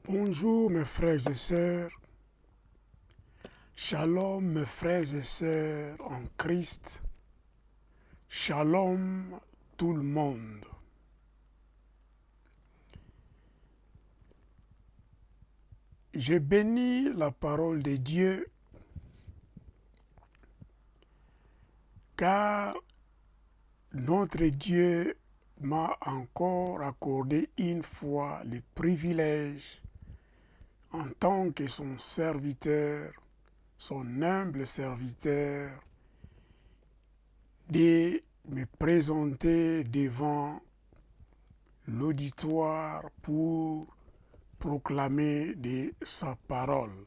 Bonjour mes frères et sœurs, shalom mes frères et sœurs en Christ, shalom tout le monde. Je bénis la parole de Dieu car notre Dieu m'a encore accordé une fois le privilège en tant que son serviteur, son humble serviteur, de me présenter devant l'auditoire pour proclamer de sa parole.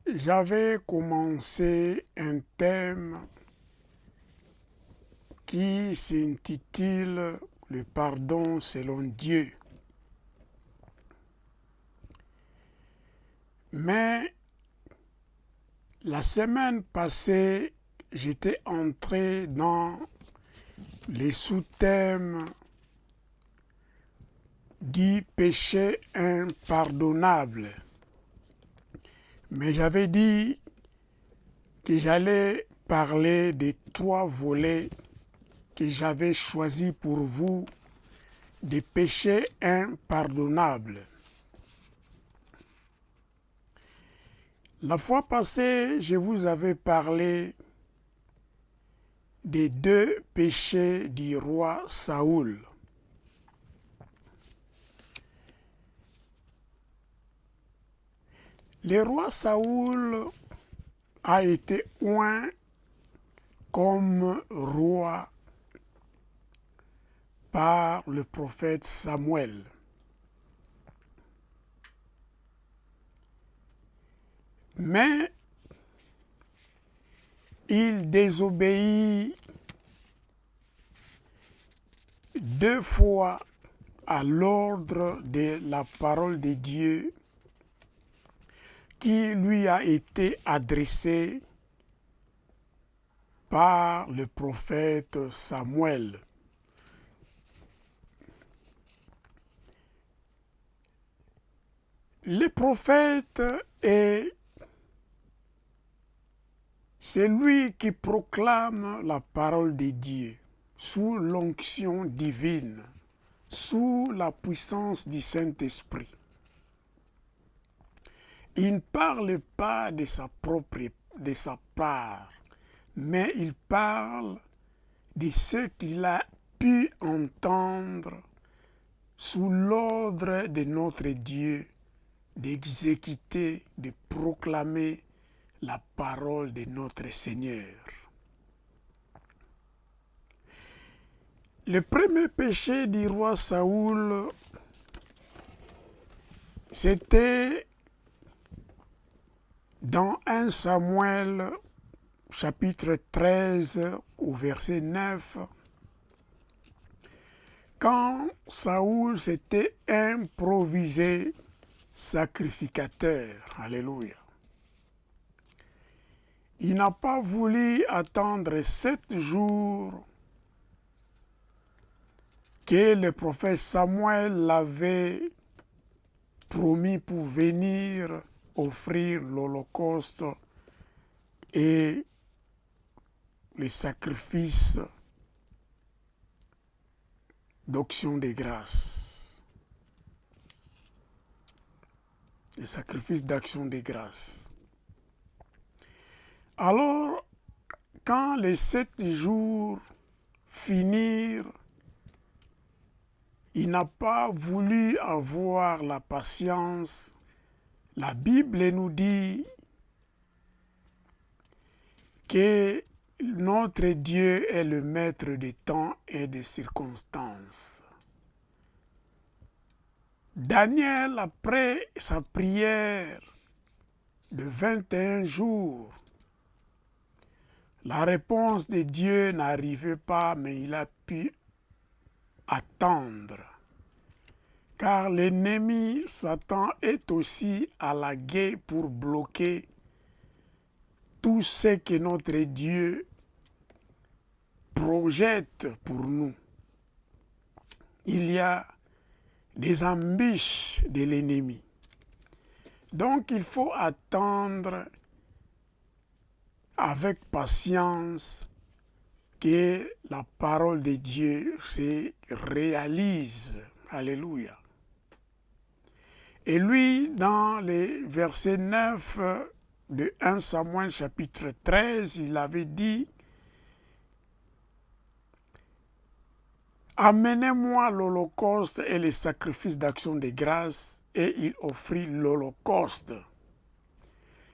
J'avais commencé un thème qui s'intitule Le pardon selon Dieu. Mais la semaine passée, j'étais entré dans les sous-thèmes du péché impardonnable. Mais j'avais dit que j'allais parler des 3 volets que j'avais choisis pour vous des péchés impardonnables. La fois passée, je vous avais parlé des 2 péchés du roi Saoul. Le roi Saoul a été oint comme roi par le prophète Samuel. Mais il désobéit 2 fois à l'ordre de la parole de Dieu qui lui a été adressé par le prophète Samuel. Le prophète est celui qui proclame la parole de Dieu sous l'onction divine, sous la puissance du Saint-Esprit. Il ne parle pas de sa part, mais il parle de ce qu'il a pu entendre sous l'ordre de notre Dieu d'exécuter, de proclamer la parole de notre Seigneur. Le premier péché du roi Saoul, c'était dans 1 Samuel chapitre 13 au verset 9, quand Saoul s'était improvisé sacrificateur. Alléluia. Il n'a pas voulu attendre 7 jours que le prophète Samuel l'avait promis pour venir offrir l'holocauste et les sacrifices d'action de grâce. Les sacrifices d'action de grâce. Alors, quand les 7 jours finirent, il n'a pas voulu avoir la patience. La Bible nous dit que notre Dieu est le maître des temps et des circonstances. Daniel, après sa prière de 21 jours, la réponse de Dieu n'arrivait pas, mais il a pu attendre. Car l'ennemi Satan est aussi à la guet pour bloquer tout ce que notre Dieu projette pour nous. Il y a des embûches de l'ennemi. Donc il faut attendre avec patience que la parole de Dieu se réalise. Alléluia. Et lui, dans les versets 9 de 1 Samuel chapitre 13, il avait dit: amenez-moi l'holocauste et les sacrifices d'action de grâce, et il offrit l'holocauste.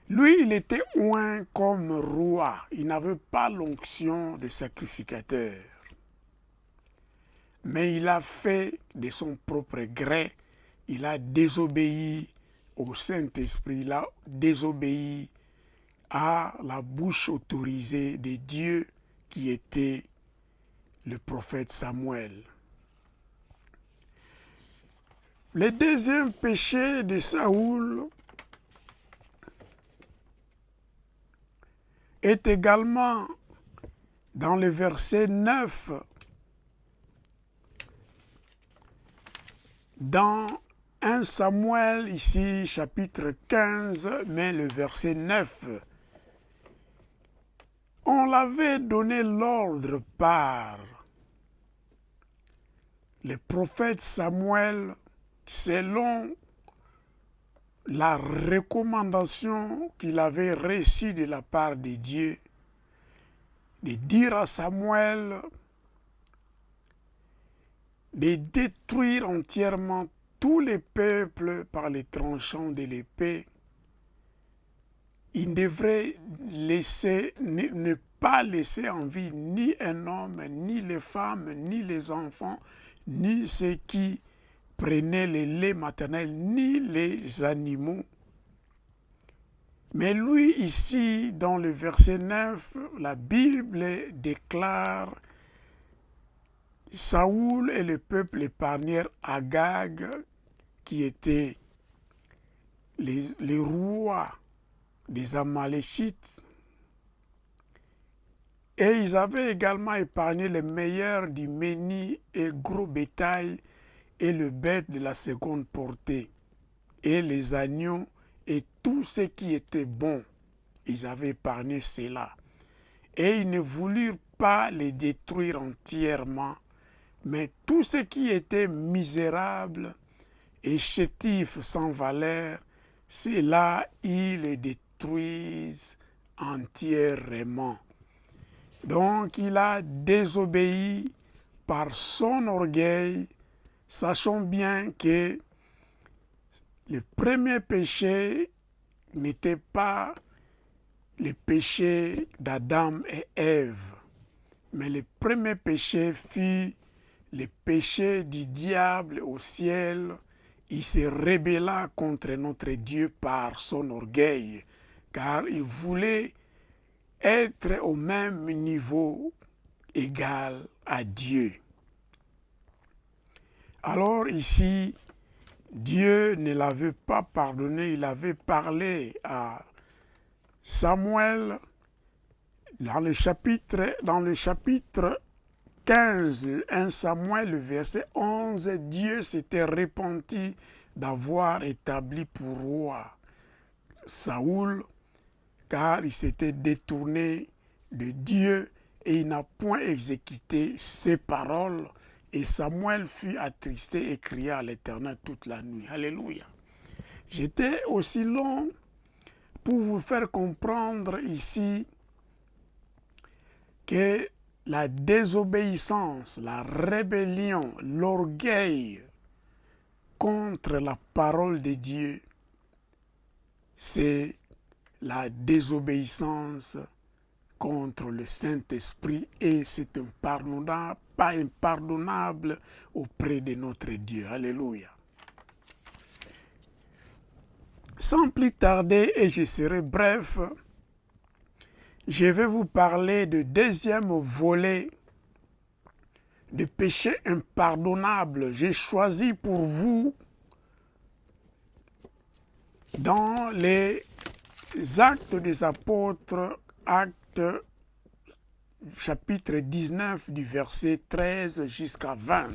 Lui, il était oint comme roi, il n'avait pas l'onction de sacrificateur. Mais il a fait de son propre gré, il a désobéi au Saint-Esprit, il a désobéi à la bouche autorisée de Dieu qui était le prophète Samuel. Le deuxième péché de Saoul est également dans le verset 9, dans 1 Samuel, ici chapitre 15, mais le verset 9. On l'avait donné l'ordre par le prophète Samuel, selon la recommandation qu'il avait reçue de la part de Dieu, de dire à Samuel de détruire entièrement tous les peuples par les tranchants de l'épée. Il devrait ne pas laisser en vie ni un homme, ni les femmes, ni les enfants, ni ceux qui prenaient le lait maternel, ni les animaux. Mais lui, ici, dans le verset 9, la Bible déclare: Saoul et le peuple épargnèrent Agag, qui était les rois des Amaléchites, et ils avaient également épargné les meilleurs du menu et gros bétail et le bête de la seconde portée, et les agneaux et tout ce qui était bon. Ils avaient épargné cela. Et ils ne voulurent pas les détruire entièrement, mais tout ce qui était misérable et chétif sans valeur, c'est là ils les détruisent entièrement. Donc il a désobéi par son orgueil. Sachons bien que le premier péché n'était pas le péché d'Adam et Ève, mais le premier péché fut le péché du diable au ciel. Il se rébella contre notre Dieu par son orgueil, car il voulait être au même niveau égal à Dieu. Alors ici, Dieu ne l'avait pas pardonné, il avait parlé à Samuel dans le chapitre 15, 1 Samuel, le verset 11, Dieu s'était repenti d'avoir établi pour roi Saoul, car il s'était détourné de Dieu et il n'a point exécuté ses paroles. Et Samuel fut attristé et cria à l'Éternel toute la nuit. Alléluia. J'étais aussi long pour vous faire comprendre ici que la désobéissance, la rébellion, l'orgueil contre la parole de Dieu, c'est la désobéissance contre le Saint-Esprit, et c'est impardonnable, pas impardonnable auprès de notre Dieu. Alléluia. Sans plus tarder, et je serai bref, je vais vous parler du deuxième volet de péché impardonnable. J'ai choisi pour vous dans les Actes des Apôtres, Actes chapitre 19 du verset 13 jusqu'à 20.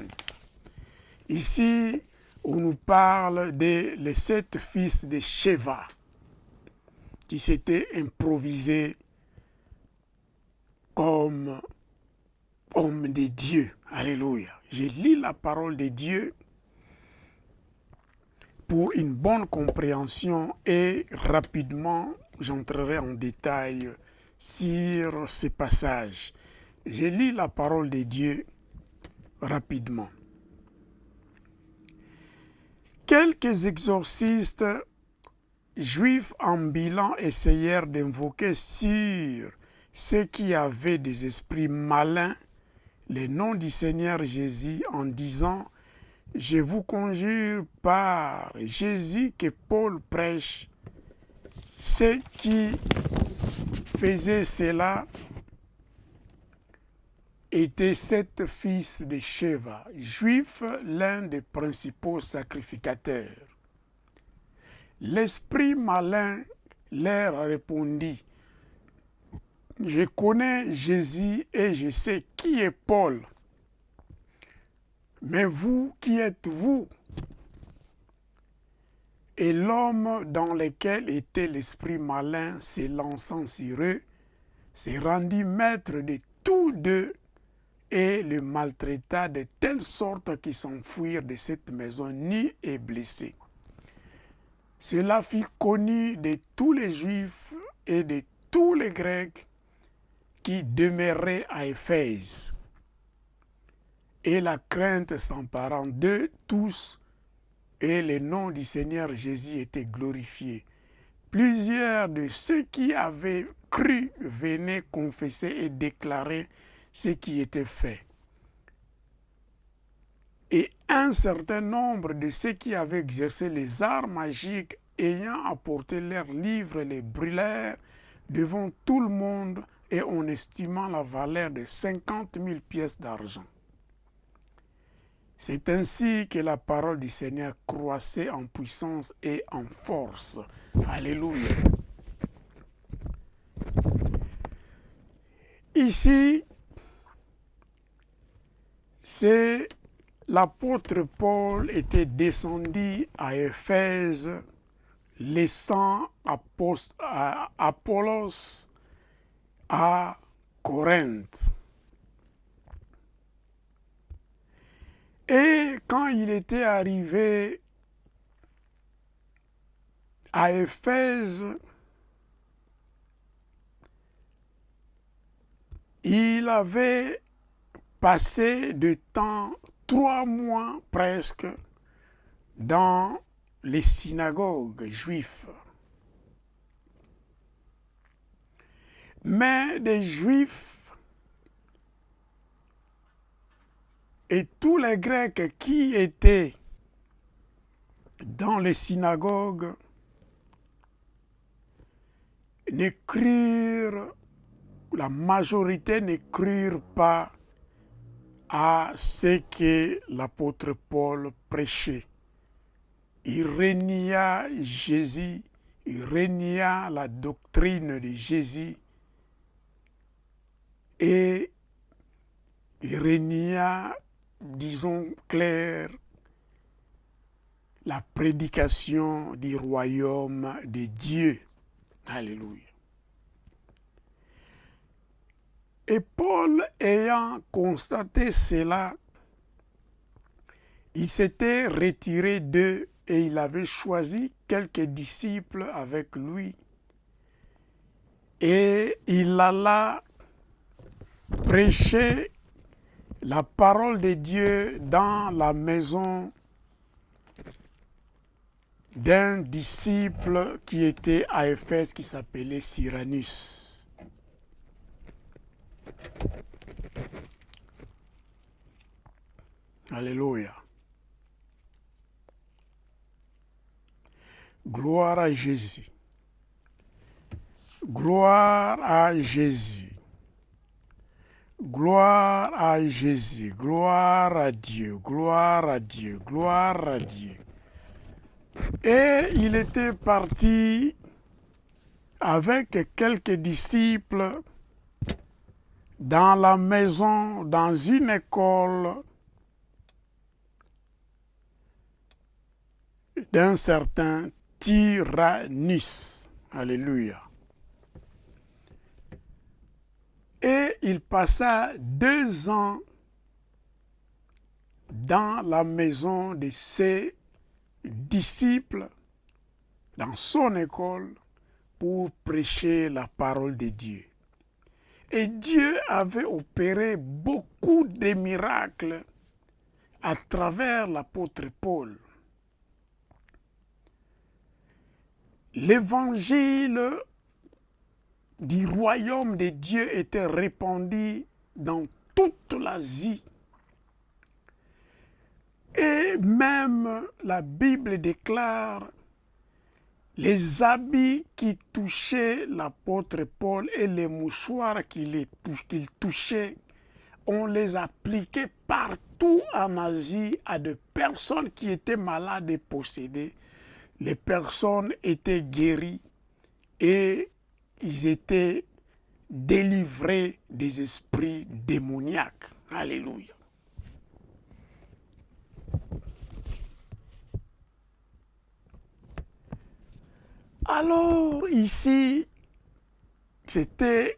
Ici, on nous parle des 7 fils de Sheva qui s'étaient improvisés comme hommes de Dieu. Alléluia. Je lis la parole de Dieu pour une bonne compréhension et rapidement j'entrerai en détail sur ce passage. Je lis la parole de Dieu rapidement. Quelques exorcistes juifs ambulants essayèrent d'invoquer sur ceux qui avaient des esprits malins le nom du Seigneur Jésus en disant « Je vous conjure par Jésus que Paul prêche ». Ceux qui faisaient cela étaient 7 fils de Sheva, juifs, l'un des principaux sacrificateurs. L'esprit malin leur répondit, « Je connais Jésus et je sais qui est Paul. Mais vous, qui êtes-vous » Et l'homme dans lequel était l'esprit malin, s'élançant sur eux, se rendit maître de tous deux et le maltraita de telle sorte qu'ils s'enfuirent de cette maison nus et blessés. Cela fut connu de tous les Juifs et de tous les Grecs qui demeuraient à Éphèse. Et la crainte s'emparant d'eux tous, et le nom du Seigneur Jésus était glorifié. Plusieurs de ceux qui avaient cru venaient confesser et déclarer ce qui était fait. Et un certain nombre de ceux qui avaient exercé les arts magiques, ayant apporté leurs livres, les brûlèrent devant tout le monde et en estimant la valeur de 50 000 pièces d'argent. C'est ainsi que la parole du Seigneur croissait en puissance et en force. Alléluia. Ici, c'est l'apôtre Paul était descendu à Éphèse, laissant Apollos à Corinthe. Et quand il était arrivé à Éphèse, il avait passé de temps, 3 mois presque, dans les synagogues juives. Mais des Juifs et tous les Grecs qui étaient dans les synagogues ne crurent, la majorité ne crurent pas à ce que l'apôtre Paul prêchait. Il renia Jésus, il renia la doctrine de Jésus et il renia, disons clair, la prédication du royaume de Dieu. Alléluia. Et Paul, ayant constaté cela, il s'était retiré d'eux et il avait choisi quelques disciples avec lui. Et il alla prêcher la parole de Dieu dans la maison d'un disciple qui était à Éphèse qui s'appelait Cyranus. Alléluia. Gloire à Jésus. Gloire à Jésus. Gloire à Jésus. Gloire à Dieu. Gloire à Dieu. Gloire à Dieu. Et il était parti avec quelques disciples dans la maison, dans une école d'un certain Tyrannus. Alléluia. Et il passa 2 ans dans la maison de ses disciples, dans son école, pour prêcher la parole de Dieu. Et Dieu avait opéré beaucoup de miracles à travers l'apôtre Paul. L'évangile du royaume de Dieu était répandu dans toute l'Asie. Et même la Bible déclare les habits qui touchaient l'apôtre Paul et les mouchoirs qu'il touchait, on les appliquait partout en Asie à des personnes qui étaient malades et possédées. Les personnes étaient guéries et ils étaient délivrés des esprits démoniaques. Alléluia. Alors ici, c'était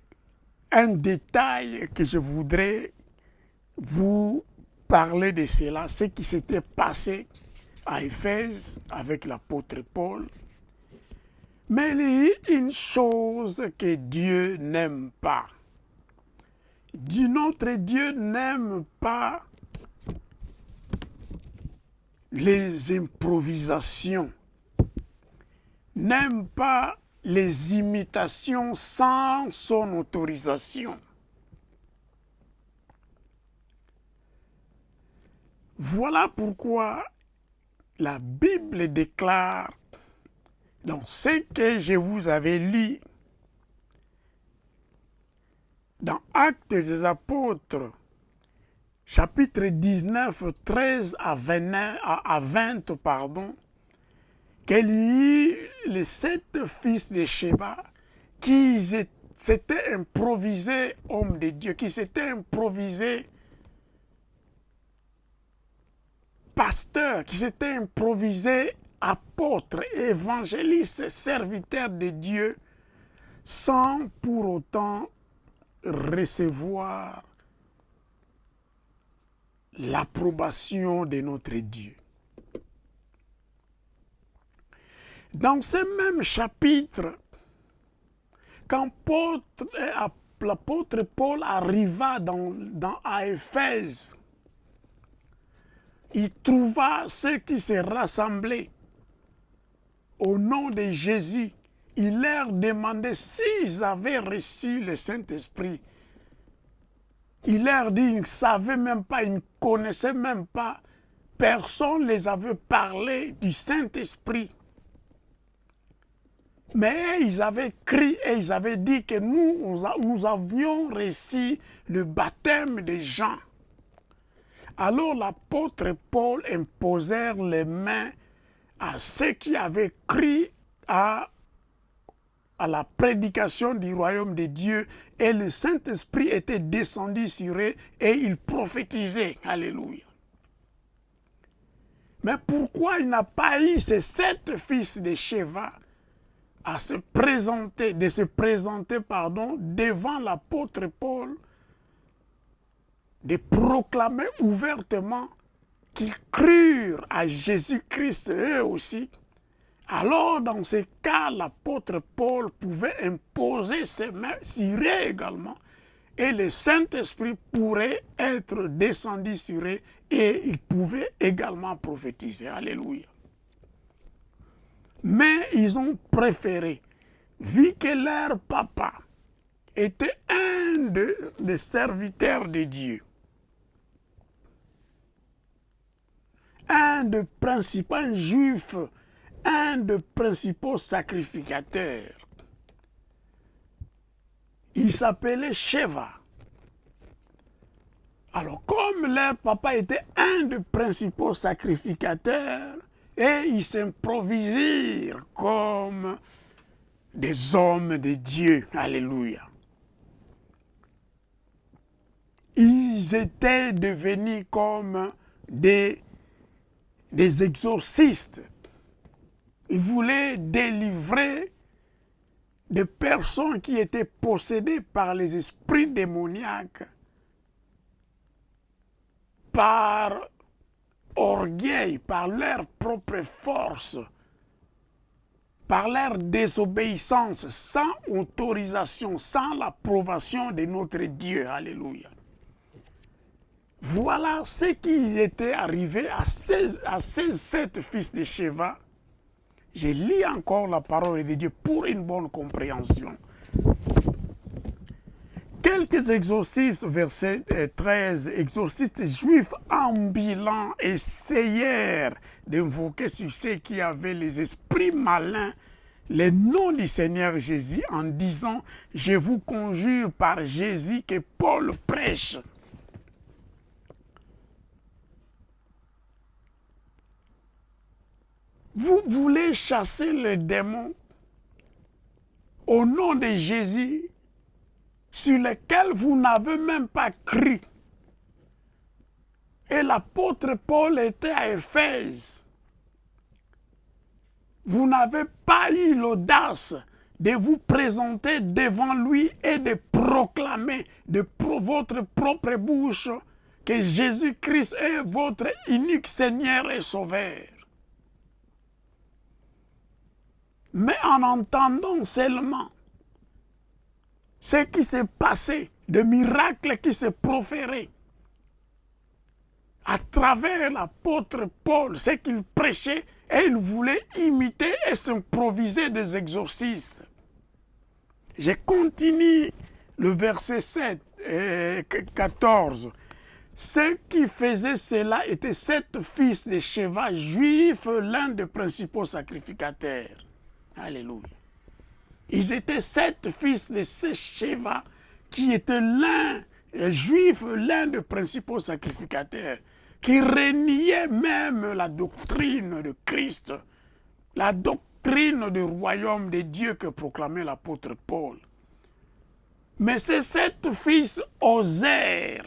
un détail que je voudrais vous parler de cela, ce qui s'était passé à Éphèse avec l'apôtre Paul. Mais il y a une chose que Dieu n'aime pas. Notre Dieu n'aime pas les improvisations, n'aime pas les imitations sans son autorisation. Voilà pourquoi la Bible déclare, dans ce que je vous avais lu, dans Actes des Apôtres, chapitre 19, 13 à 20, qu'il y eut les 7 fils de Sheba qui s'étaient improvisés hommes de Dieu, qui s'étaient improvisés pasteurs, qui s'étaient improvisés apôtres, évangélistes, serviteurs de Dieu, sans pour autant recevoir l'approbation de notre Dieu. Dans ce même chapitre, quand l'apôtre Paul arriva à Éphèse, il trouva ceux qui se rassemblaient au nom de Jésus. Il leur demandait s'ils avaient reçu le Saint-Esprit. Il leur dit, ils ne savaient même pas, ils ne connaissaient même pas. Personne ne les avait parlé du Saint-Esprit. Mais ils avaient crié et ils avaient dit que nous avions reçu le baptême de Jean. Alors l'apôtre Paul imposèrent les mains à ceux qui avaient cru à la prédication du royaume de Dieu et le Saint-Esprit était descendu sur eux et ils prophétisaient. Alléluia. Mais pourquoi il n'a pas eu ces 7 fils de Sheba de se présenter devant l'apôtre Paul, de proclamer ouvertement qu'ils crurent à Jésus-Christ eux aussi? Alors, dans ce cas, l'apôtre Paul pouvait imposer ses mains sur eux également, et le Saint-Esprit pourrait être descendu sur eux, et il pouvait également prophétiser. Alléluia. Mais ils ont préféré, vu que leur papa était un des serviteurs de Dieu, un des principaux juifs, un des principaux sacrificateurs. Il s'appelait Sheva. Alors, comme leur papa était un des principaux sacrificateurs, et ils s'improvisèrent comme des hommes de Dieu. Alléluia. Ils étaient devenus comme des exorcistes. Il voulait délivrer des personnes qui étaient possédées par les esprits démoniaques, par orgueil, par leur propre force, par leur désobéissance, sans autorisation, sans l'approbation de notre Dieu. Alléluia. Voilà ce qui était arrivé à 7 fils de Sheva. Je lis encore la parole de Dieu pour une bonne compréhension. Quelques exorcistes, verset 13, exorcistes juifs ambulants essayèrent d'invoquer sur ceux qui avaient les esprits malins le nom du Seigneur Jésus en disant « Je vous conjure par Jésus que Paul prêche ». Vous voulez chasser le démon au nom de Jésus sur lequel vous n'avez même pas cru. Et l'apôtre Paul était à Éphèse. Vous n'avez pas eu l'audace de vous présenter devant lui et de proclamer de votre propre bouche que Jésus-Christ est votre unique Seigneur et Sauveur. Mais en entendant seulement ce qui s'est passé, de miracles qui se proféraient à travers l'apôtre Paul, ce qu'il prêchait, et il voulait imiter et s'improviser des exorcistes. Je continue le verset 7 et 14. Ceux qui faisaient cela étaient 7 fils de Sheva, juifs, l'un des principaux sacrificateurs. Alléluia. Ils étaient 7 fils de Sheva qui étaient juifs, l'un des principaux sacrificateurs, qui reniaient même la doctrine de Christ, la doctrine du royaume de Dieu que proclamait l'apôtre Paul. Mais ces 7 fils osèrent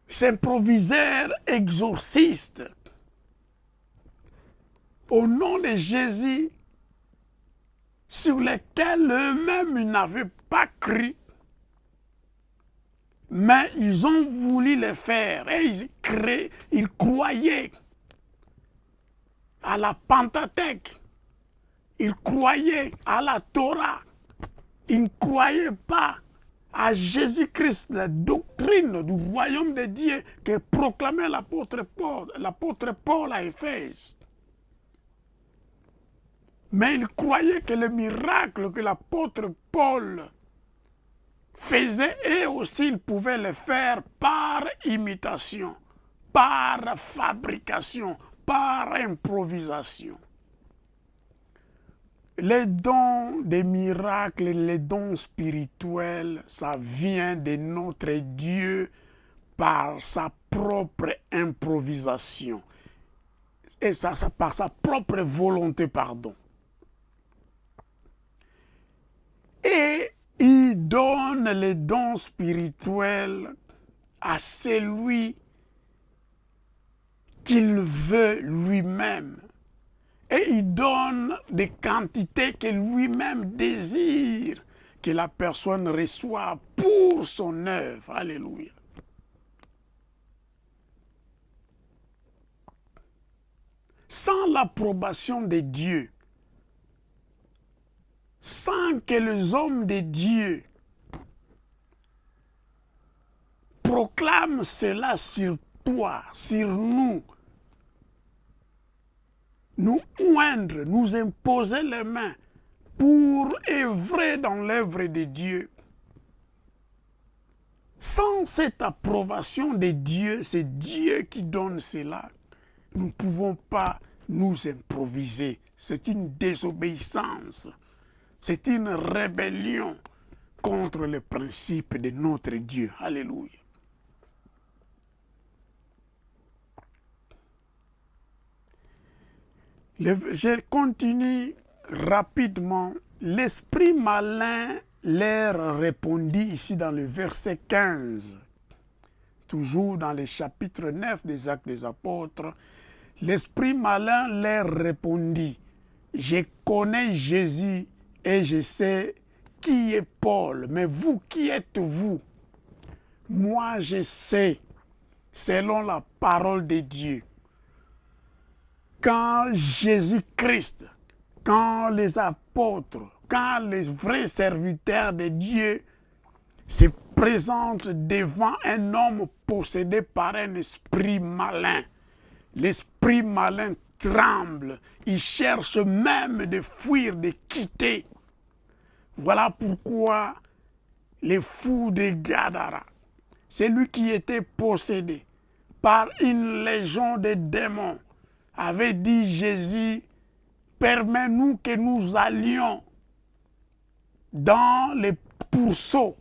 s'improvisèrent exorcistes au nom de Jésus, sur lesquels eux-mêmes ils n'avaient pas cru, mais ils ont voulu le faire et ils croyaient à la Pentateuque, ils croyaient à la Torah, ils ne croyaient pas à Jésus-Christ, la doctrine du royaume de Dieu que proclamait l'apôtre Paul à Éphèse. Mais ils croyaient que le miracle que l'apôtre Paul faisait, et aussi ils pouvaient le faire par imitation, par fabrication, par improvisation. Les dons des miracles, les dons spirituels, ça vient de notre Dieu par sa propre improvisation. Et ça par sa propre volonté, pardon. Et il donne les dons spirituels à celui qu'il veut lui-même. Et il donne des quantités que lui-même désire que la personne reçoive pour son œuvre. Alléluia. Sans l'approbation de Dieu, sans que les hommes de Dieu proclament cela sur toi, sur nous oindre, nous imposer les mains pour œuvrer dans l'œuvre de Dieu. Sans cette approbation de Dieu, c'est Dieu qui donne cela. Nous ne pouvons pas nous improviser. C'est une désobéissance. C'est une rébellion contre le principe de notre Dieu. Alléluia. Je continue rapidement. L'esprit malin leur répondit ici dans le verset 15. toujours dans le chapitre 9 des Actes des Apôtres, l'esprit malin leur répondit, « Je connais Jésus et je sais qui est Paul, mais vous, qui êtes-vous? Moi, je sais, selon la parole de Dieu, quand Jésus-Christ, quand les apôtres, quand les vrais serviteurs de Dieu se présentent devant un homme possédé par un esprit malin, l'esprit malin tremble, il cherche même de fuir, de quitter. Voilà pourquoi les fous de Gadara, celui qui était possédé par une légion de démons, avait dit Jésus, permets-nous que nous allions dans les pourceaux.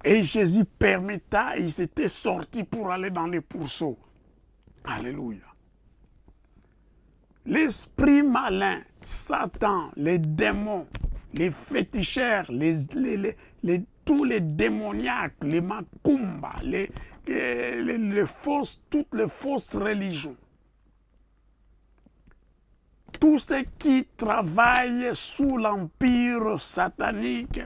Et Jésus permetta, ils étaient sortis pour aller dans les pourceaux. Alléluia. L'esprit malin, Satan, les démons, les féticheurs, tous les démoniaques, les macumbas, toutes les fausses religions, tous ceux qui travaillent sous l'empire satanique,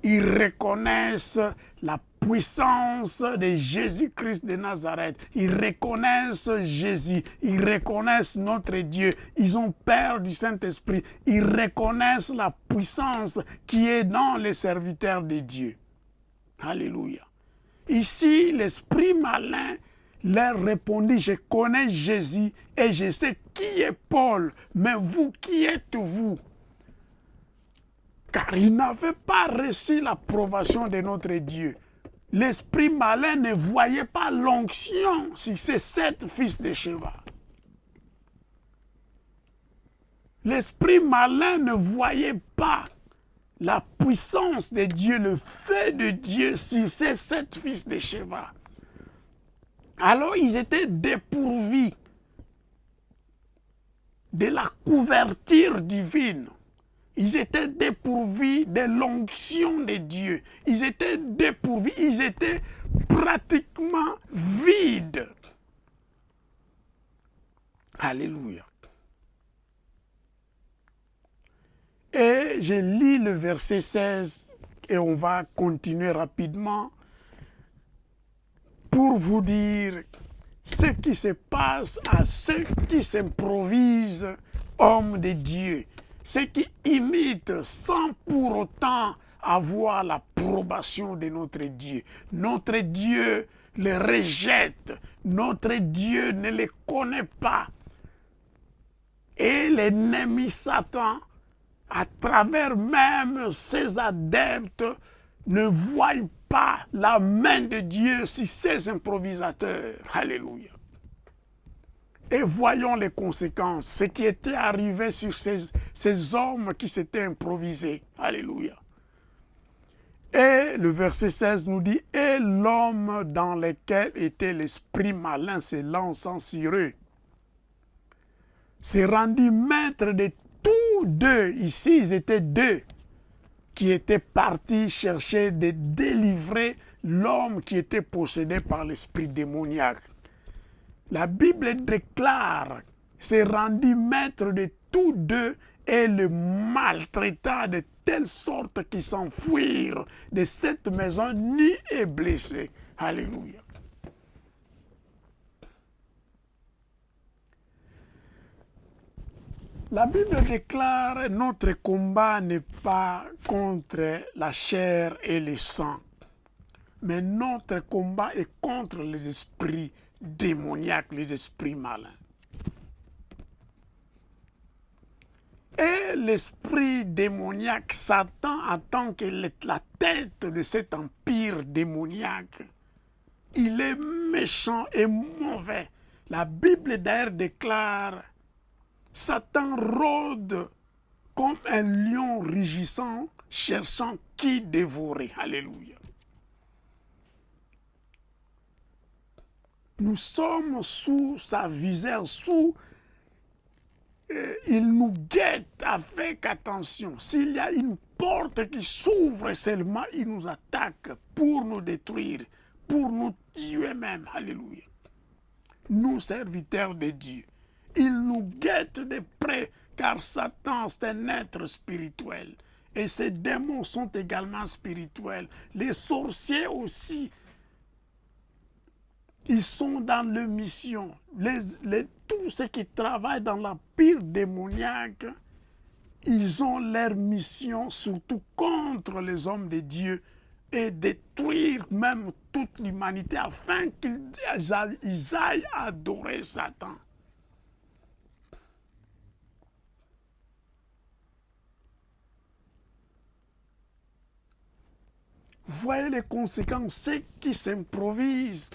ils reconnaissent la puissance de Jésus-Christ de Nazareth. Ils reconnaissent Jésus, ils reconnaissent notre Dieu. Ils ont peur du Saint-Esprit. Ils reconnaissent la puissance qui est dans les serviteurs de Dieu. Alléluia. Ici, l'esprit malin leur répondit, je connais Jésus et je sais qui est Paul, mais vous, qui êtes-vous? Car ils n'avaient pas reçu l'approbation de notre Dieu. L'esprit malin ne voyait pas l'onction sur ces 7 fils de Sheva. L'esprit malin ne voyait pas la puissance de Dieu, le feu de Dieu sur ces 7 fils de Sheva. Alors ils étaient dépourvus de la couverture divine. Ils étaient dépourvus de l'onction de Dieu. Ils étaient dépourvus, ils étaient pratiquement vides. Alléluia. Et je lis le verset 16 et on va continuer rapidement pour vous dire ce qui se passe à ceux qui s'improvisent hommes de Dieu, ceux qui imitent sans pour autant avoir l'approbation de notre Dieu. Notre Dieu les rejette, notre Dieu ne les connaît pas. Et l'ennemi Satan, à travers même ses adeptes, ne voit pas la main de Dieu sur ces improvisateurs. Alléluia. Et voyons les conséquences, ce qui était arrivé sur ces hommes qui s'étaient improvisés. Alléluia. Et le verset 16 nous dit, « Et l'homme dans lequel était l'esprit malin se lançant sur eux, s'est rendu maître de tous deux. » Ici, ils étaient deux qui étaient partis chercher de délivrer l'homme qui était possédé par l'esprit démoniaque. La Bible déclare, s'est rendu maître de tous deux et le maltraita de telle sorte qu'ils s'enfuirent de cette maison nus et blessés. Alléluia. La Bible déclare, notre combat n'est pas contre la chair et le sang, mais notre combat est contre les esprits démoniaques, les esprits malins. Et l'esprit démoniaque, Satan, en tant que la tête de cet empire démoniaque, il est méchant et mauvais. La Bible d'ailleurs déclare, Satan rôde comme un lion rugissant, cherchant qui dévorer. Alléluia. Nous sommes sous sa visère, il nous guette avec attention. S'il y a une porte qui s'ouvre et seulement il nous attaque pour nous détruire, pour nous tuer même. Alléluia. Nous, serviteurs de Dieu, il nous guette de près, car Satan, c'est un être spirituel. Et ces démons sont également spirituels. Les sorciers aussi, ils sont dans leur mission. Tous ceux qui travaillent dans la pire démoniaque, ils ont leur mission surtout contre les hommes de Dieu et détruire même toute l'humanité afin qu'ils aillent adorer Satan. Voyez les conséquences, ceux qui s'improvisent.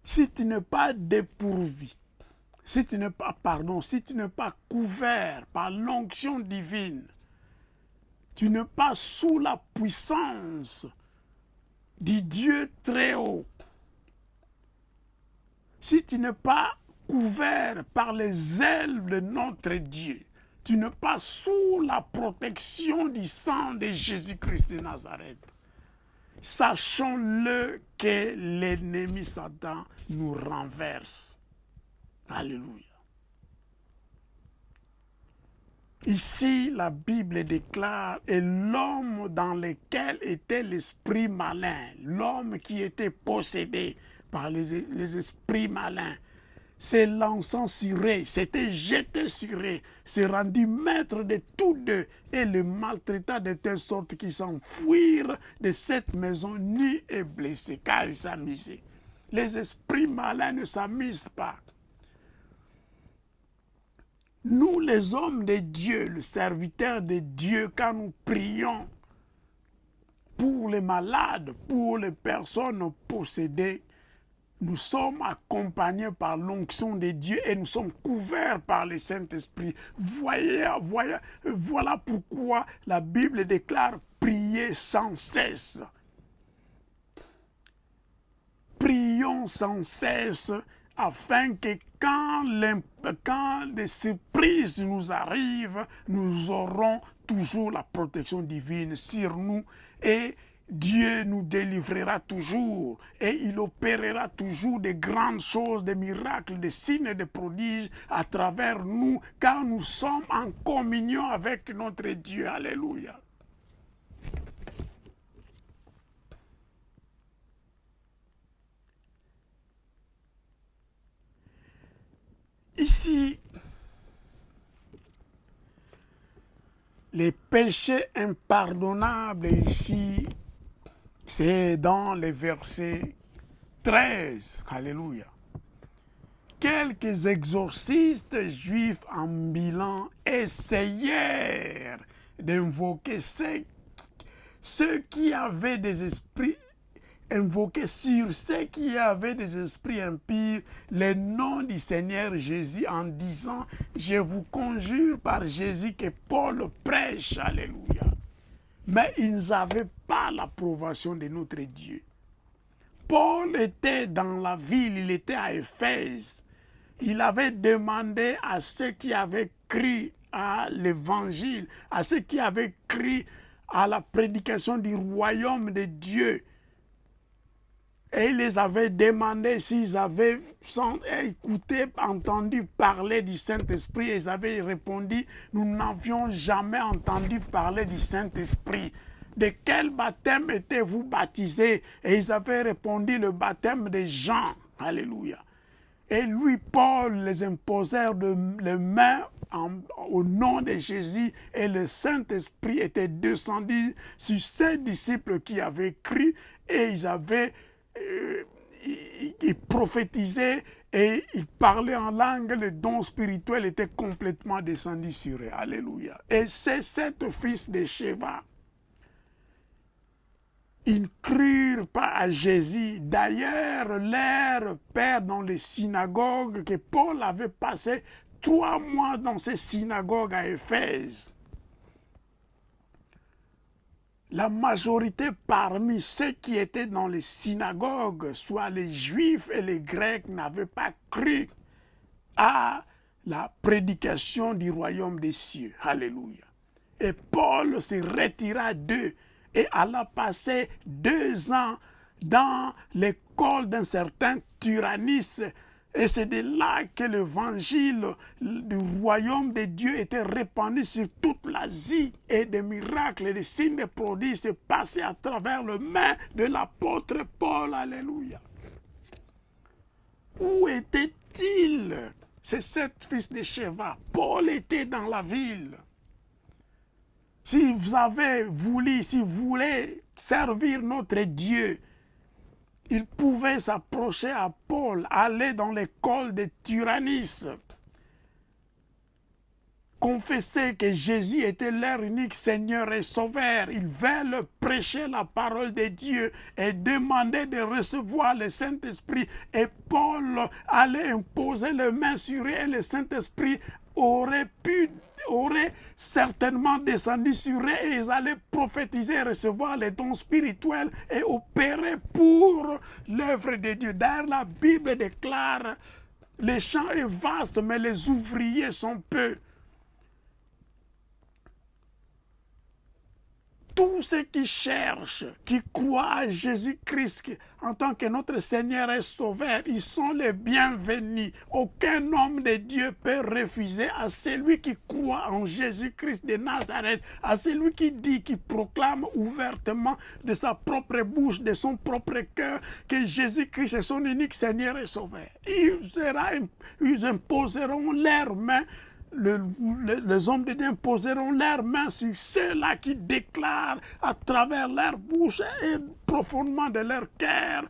Si tu n'es pas dépourvu, si tu n'es pas couvert par l'onction divine, tu n'es pas sous la puissance du Dieu très haut, si tu n'es pas couvert par les ailes de notre Dieu, tu n'es pas sous la protection du sang de Jésus-Christ de Nazareth, sachons-le que l'ennemi Satan nous renverse. Alléluia. Ici, la Bible déclare, et l'homme dans lequel était l'esprit malin, l'homme qui était possédé par les esprits malins, s'est lancé sur eux, s'était jeté sur eux, s'est rendu maître de tous deux et le maltraita de telle sorte qu'ils s'enfuirent de cette maison nus et blessés, car ils s'amusaient. Les esprits malins ne s'amusent pas. Nous, les hommes de Dieu, le serviteur de Dieu, quand nous prions pour les malades, pour les personnes possédées, nous sommes accompagnés par l'onction de Dieu et nous sommes couverts par le Saint-Esprit. Voilà pourquoi la Bible déclare prier sans cesse. Prions sans cesse afin que quand des surprises nous arrivent, nous aurons toujours la protection divine sur nous et Dieu nous délivrera toujours et il opérera toujours de grandes choses, des miracles, des signes, des prodiges à travers nous, car nous sommes en communion avec notre Dieu. Alléluia. Ici, les péchés impardonnables ici, c'est dans les versets 13. Alléluia. Quelques exorcistes juifs en Milan essayèrent d'invoquer ceux qui avaient des esprits, invoquer sur ceux qui avaient des esprits impurs le nom du Seigneur Jésus en disant « Je vous conjure par Jésus que Paul prêche. » Alléluia. Mais ils n'avaient pas l'approbation de notre Dieu. Paul était dans la ville, il était à Éphèse. Il avait demandé à ceux qui avaient cru à l'évangile, à ceux qui avaient cru à la prédication du royaume de Dieu, et il les avait demandé s'ils avaient écouté, entendu parler du Saint-Esprit. Et ils avaient répondu, nous n'avions jamais entendu parler du Saint-Esprit. De quel baptême étiez-vous baptisés? Et ils avaient répondu, le baptême de Jean. Alléluia. Et lui, Paul, les imposèrent les mains au nom de Jésus et le Saint-Esprit était descendu sur ses disciples qui avaient cru et ils prophétisaient et ils parlaient en langue, le don spirituel était complètement descendu sur eux. Alléluia. Et c'est cet fils de Sheva. Ils ne crurent pas à Jésus. D'ailleurs, leur père dans les synagogues, que Paul avait passé 3 mois dans ces synagogues à Éphèse. La majorité parmi ceux qui étaient dans les synagogues, soit les Juifs et les Grecs, n'avaient pas cru à la prédication du royaume des cieux. Alléluia. Et Paul se retira d'eux et alla passer 2 ans dans l'école d'un certain Tyrannis. Et c'est de là que l'évangile du royaume de Dieu était répandu sur toute l'Asie. Et des miracles et des signes de prodiges se passaient à travers les mains de l'apôtre Paul. Alléluia. Où était-il, ces 7 fils de Sheva? Paul était dans la ville. Si vous avez voulu, si vous voulez servir notre Dieu, il pouvait s'approcher à Paul, aller dans l'école de Tyrannis, confesser que Jésus était leur unique Seigneur et Sauveur. Ils veulent prêcher la parole de Dieu et demander de recevoir le Saint-Esprit. Et Paul allait imposer les mains sur eux et le Saint-Esprit aurait certainement descendu sur eux et ils allaient prophétiser, recevoir les dons spirituels et opérer pour l'œuvre de Dieu. D'ailleurs, la Bible déclare, le champ est vaste, mais les ouvriers sont peu. Tous ceux qui cherchent, qui croient à Jésus-Christ en tant que notre Seigneur et Sauveur, ils sont les bienvenus. Aucun homme de Dieu peut refuser à celui qui croit en Jésus-Christ de Nazareth, à celui qui dit, qui proclame ouvertement de sa propre bouche, de son propre cœur, que Jésus-Christ est son unique Seigneur et Sauveur. Ils imposeront leurs mains. Les hommes de Dieu poseront leurs mains sur ceux-là qui déclarent à travers leur bouche et profondément de leur cœur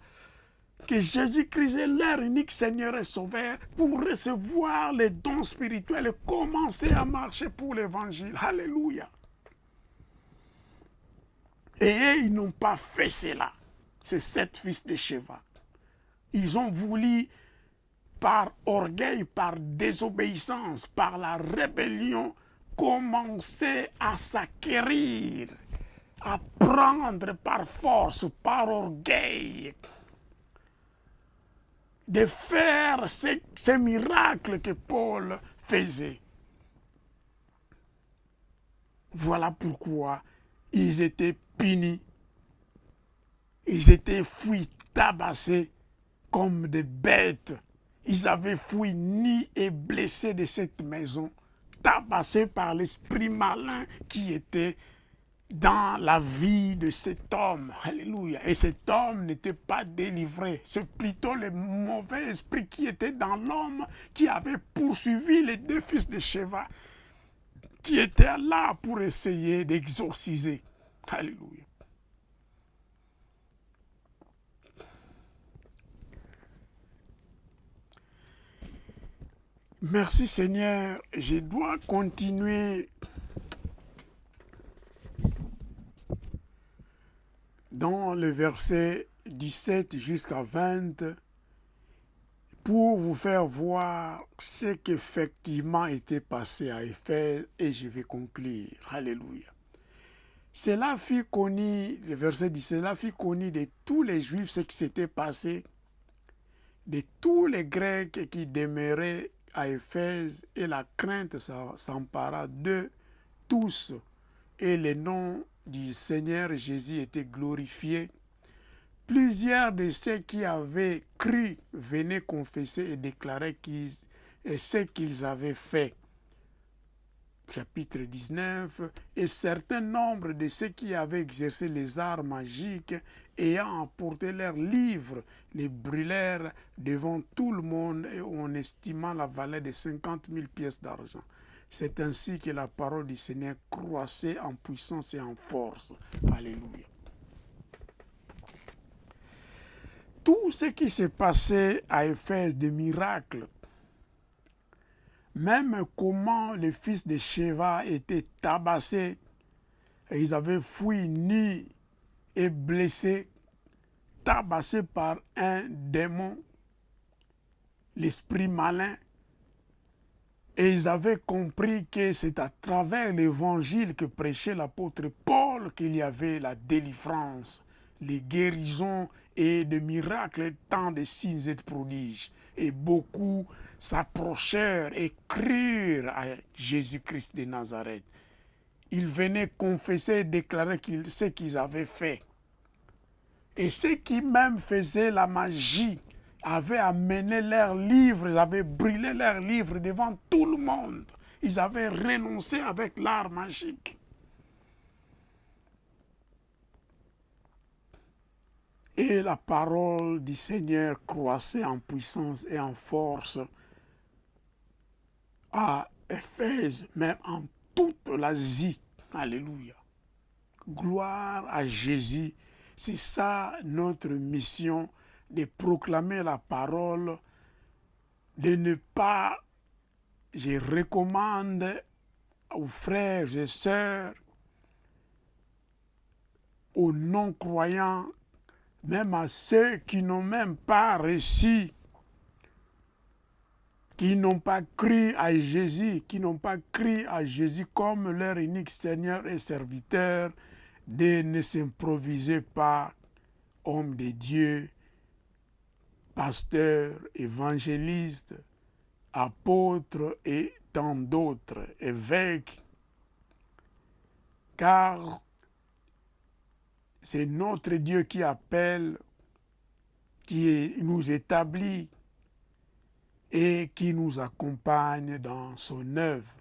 que Jésus-Christ est leur unique Seigneur et Sauveur pour recevoir les dons spirituels et commencer à marcher pour l'évangile. Alléluia. Et ils n'ont pas fait cela. Ces 7 fils de Sheva. Ils ont voulu, par orgueil, par désobéissance, par la rébellion, commencer à s'acquérir, à prendre par force, par orgueil, de faire ces miracles que Paul faisait. Voilà pourquoi ils étaient punis, ils étaient fouillés, tabassés comme des bêtes. Ils avaient fui nus et blessés de cette maison, tabassés par l'esprit malin qui était dans la vie de cet homme. Alléluia. Et cet homme n'était pas délivré. C'est plutôt le mauvais esprit qui était dans l'homme qui avait poursuivi les 2 fils de Sheva, qui étaient là pour essayer d'exorciser. Alléluia. Merci Seigneur, je dois continuer dans le verset 17 jusqu'à 20 pour vous faire voir ce qu'effectivement était passé à Éphèse et je vais conclure. Alléluia. Cela fut connu, le verset 17, cela fut connu de tous les Juifs ce qui s'était passé, de tous les Grecs qui demeuraient à Éphèse, et la crainte s'empara d'eux tous, et le nom du Seigneur Jésus était glorifié. Plusieurs de ceux qui avaient cru venaient confesser et déclarer ce qu'ils avaient fait. Chapitre 19, et certain nombre de ceux qui avaient exercé les arts magiques, ayant apporté leurs livres, les brûlèrent devant tout le monde et en estimant la valeur de 50 000 pièces d'argent. C'est ainsi que la parole du Seigneur croissait en puissance et en force. Alléluia. Tout ce qui s'est passé à Éphèse de miracles, même comment les fils de Sheva étaient tabassés, et ils avaient fui nus et blessés, tabassés par un démon, l'esprit malin, et ils avaient compris que c'est à travers l'évangile que prêchait l'apôtre Paul qu'il y avait la délivrance, les guérisons et de miracles, tant de signes et de prodiges. Et beaucoup s'approchèrent et crurent à Jésus-Christ de Nazareth. Ils venaient confesser et déclarer ce qu'ils avaient fait. Et ceux qui même faisaient la magie avaient amené leurs livres, ils avaient brûlé leurs livres devant tout le monde. Ils avaient renoncé avec l'art magique. Et la parole du Seigneur croissait en puissance et en force à Éphèse, même en toute l'Asie. Alléluia. Gloire à Jésus. C'est ça notre mission, de proclamer la parole, de ne pas, je recommande aux frères et sœurs, aux non-croyants, même à ceux qui n'ont même pas reçu, qui n'ont pas cru à Jésus, qui n'ont pas cru à Jésus comme leur unique Seigneur et serviteur, de ne s'improviser pas homme de Dieu, pasteur, évangéliste, apôtre et tant d'autres, évêques, car c'est notre Dieu qui appelle, qui nous établit et qui nous accompagne dans son œuvre,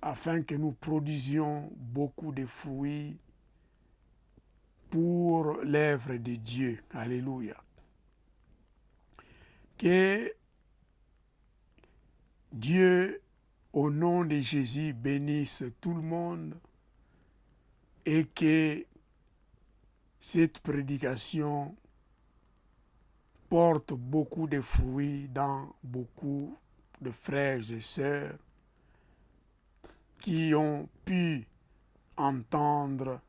afin que nous produisions beaucoup de fruits pour l'œuvre de Dieu. Alléluia. Que Dieu, au nom de Jésus, bénisse tout le monde et que cette prédication porte beaucoup de fruits dans beaucoup de frères et sœurs qui ont pu entendre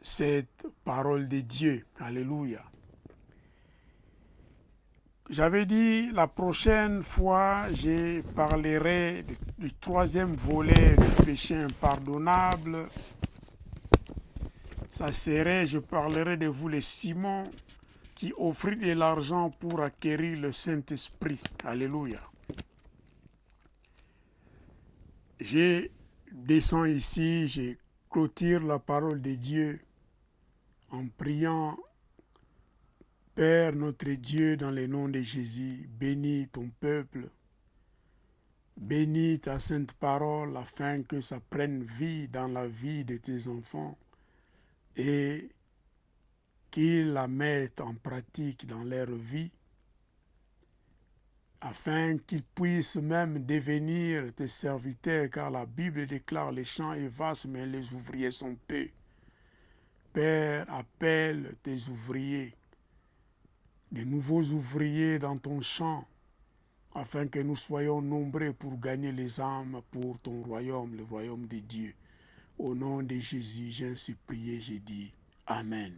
cette parole de Dieu. Alléluia. J'avais dit la prochaine fois, je parlerai du troisième volet du péché impardonnable. Ça serait, je parlerai de vous, les Simon, qui offrit de l'argent pour acquérir le Saint-Esprit. Alléluia. Je descends ici, je clôture la parole de Dieu en priant. Père notre Dieu, dans le nom de Jésus, bénis ton peuple, bénis ta sainte parole afin que ça prenne vie dans la vie de tes enfants et qu'ils la mettent en pratique dans leur vie, afin qu'ils puissent même devenir tes serviteurs, car la Bible déclare les champs est vaste, mais les ouvriers sont peu. Père, appelle tes ouvriers, de nouveaux ouvriers dans ton champ, afin que nous soyons nombreux pour gagner les âmes pour ton royaume, le royaume de Dieu. Au nom de Jésus, j'ai ainsi prié, j'ai dit Amen.